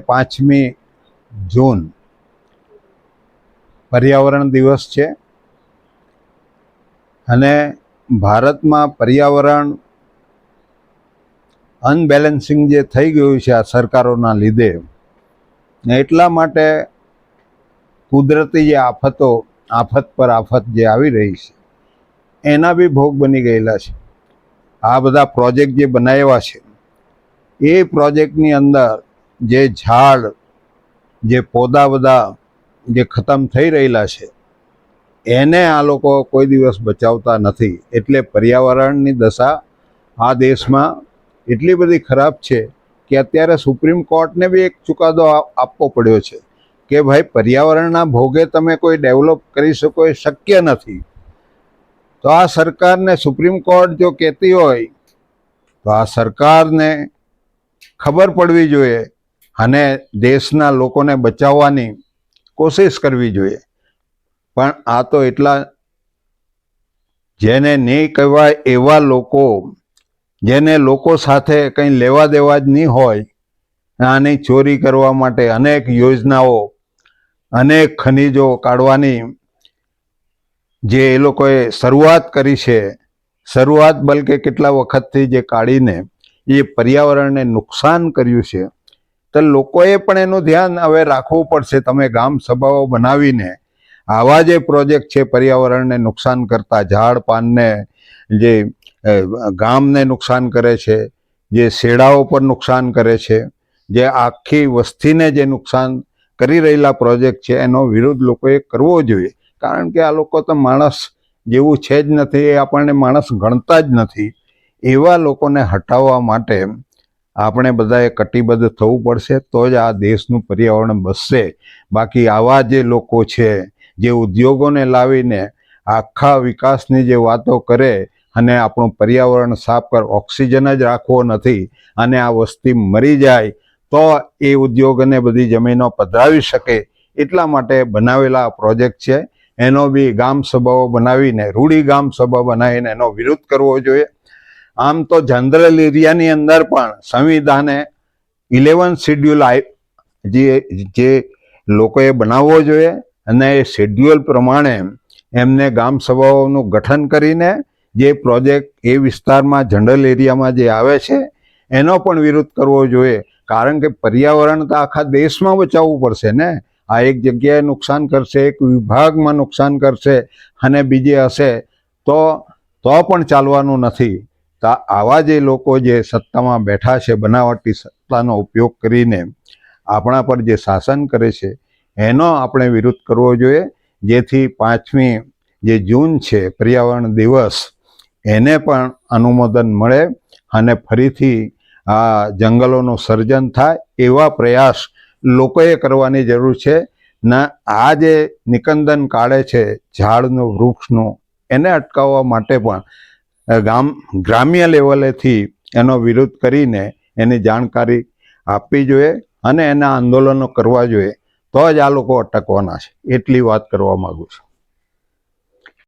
5મી જૂન પર્યાવરણ દિવસ છે અને ભારતમાં પર્યાવરણ અનબેલેન્સિંગ જે થઈ ગયું છે આ સરકારોના લીધે, એટલા માટે કુદરતી જે આફત પર આફત જે આવી રહી છે એના બી ભોગ બની ગયેલા છે. આ બધા પ્રોજેક્ટ જે બનાવ્યા છે એ પ્રોજેક્ટની અંદર જે ઝાડ, જે પૌધા બધા જે ખતમ થઈ રહેલા છે એને આ લોકો કોઈ દિવસ બચાવતા નથી. એટલે પર્યાવરણની દશા આ દેશમાં એટલી બધી ખરાબ છે કે અત્યારે સુપ્રીમ કોર્ટને બી એક ચુકાદો આપવો પડ્યો છે કે ભાઈ પર્યાવરણના ભોગે તમે કોઈ ડેવલપ કરી શકો એ શક્ય નથી. તો આ સરકારને સુપ્રીમ કોર્ટ જો કહેતી હોય તો આ સરકારને ખબર પડવી જોઈએ અને દેશના લોકોને બચાવવાની કોશિશ કરવી જોઈએ. પણ આ તો એટલા જેને નહીં કહેવાય એવા લોકો, જેને લોકો સાથે કંઈ લેવા દેવા જ નહીં હોય, આની ચોરી કરવા માટે અનેક યોજનાઓ, અનેક ખનિજો કાઢવાની જે એ લોકોએ શરૂઆત કરી છે, શરૂઆત બલકે કેટલા વખતથી જે કાઢીને એ પર્યાવરણને નુકસાન કર્યું છે, તો લોકોએ પણ એનું ધ્યાન હવે રાખવું પડશે. તમે ગામ સભાઓ બનાવીને આવા જે પ્રોજેક્ટ છે પર્યાવરણને નુકસાન કરતા, ઝાડ પાનને જે ગામને નુકસાન કરે છે, જે શેડાઓ પર નુકસાન કરે છે, જે આખી વસ્તીને જે નુકસાન કરી રહેલા પ્રોજેક્ટ છે એનો વિરોધ લોકોએ કરવો જોઈએ. કારણ કે આ લોકો તો માણસ જેવું છે જ નથી, એ આપણને માણસ ગણતા જ નથી. એવા લોકોને હટાવવા માટે આપણે બધાએ કટિબદ્ધ થવું પડશે, તો જ આ દેશનું પર્યાવરણ બચશે. બાકી આવા જે લોકો છે જે ઉદ્યોગોને લાવીને આખા વિકાસની જે વાતો કરે અને આપણું પર્યાવરણ સાફ કર, ઓક્સિજન જ રાખવો નથી અને આ વસ્તી મરી જાય તો એ ઉદ્યોગને બધી જમીનો પધરાવી શકે એટલા માટે બનાવેલા પ્રોજેક્ટ છે. એનો બી ગામ સભાઓ બનાવીને, રૂડી ગામ સભા બનાવીને એનો વિરોધ કરવો જોઈએ. આમ તો જનરલ એરિયાની અંદર પણ સંવિધાને 11 શેડ્યુલ જે લોકોએ બનાવવો જોઈએ અને એ શેડ્યુલ પ્રમાણે એમને ગામ સભાઓનું ગઠન કરીને જે પ્રોજેક્ટ એ વિસ્તારમાં જનરલ એરિયામાં જે આવે છે એનો પણ વિરોધ કરવો જોઈએ. કારણ કે પર્યાવરણ તો આખા દેશમાં બચાવવું પડશે ને. આ એક જગ્યાએ નુકસાન કરશે, એક વિભાગમાં નુકસાન કરશે અને બીજે હશે તો પણ ચાલવાનું નથી. તો આવા જે લોકો જે સત્તામાં બેઠા છે, બનાવટી સત્તાનો ઉપયોગ કરીને આપણા પર જે શાસન કરે છે એનો આપણે વિરોધ કરવો જોઈએ, જેથી 5મી જે જૂન છે પર્યાવરણ દિવસ એને પણ અનુમોદન મળે અને ફરીથી આ જંગલોનું સર્જન થાય એવા પ્રયાસ લોકોએ કરવાની જરૂર છે. ના આ જે નિકંદન કાઢે છે ઝાડનું, વૃક્ષનું, એને અટકાવવા માટે પણ ગ્રામ્ય લેવલેથી એનો વિરોધ કરીને એની જાણકારી આપવી જોઈએ અને એના આંદોલનો કરવા જોઈએ. તો જ આ લોકો અટકવાના છે. એટલી વાત કરવા માગું છું.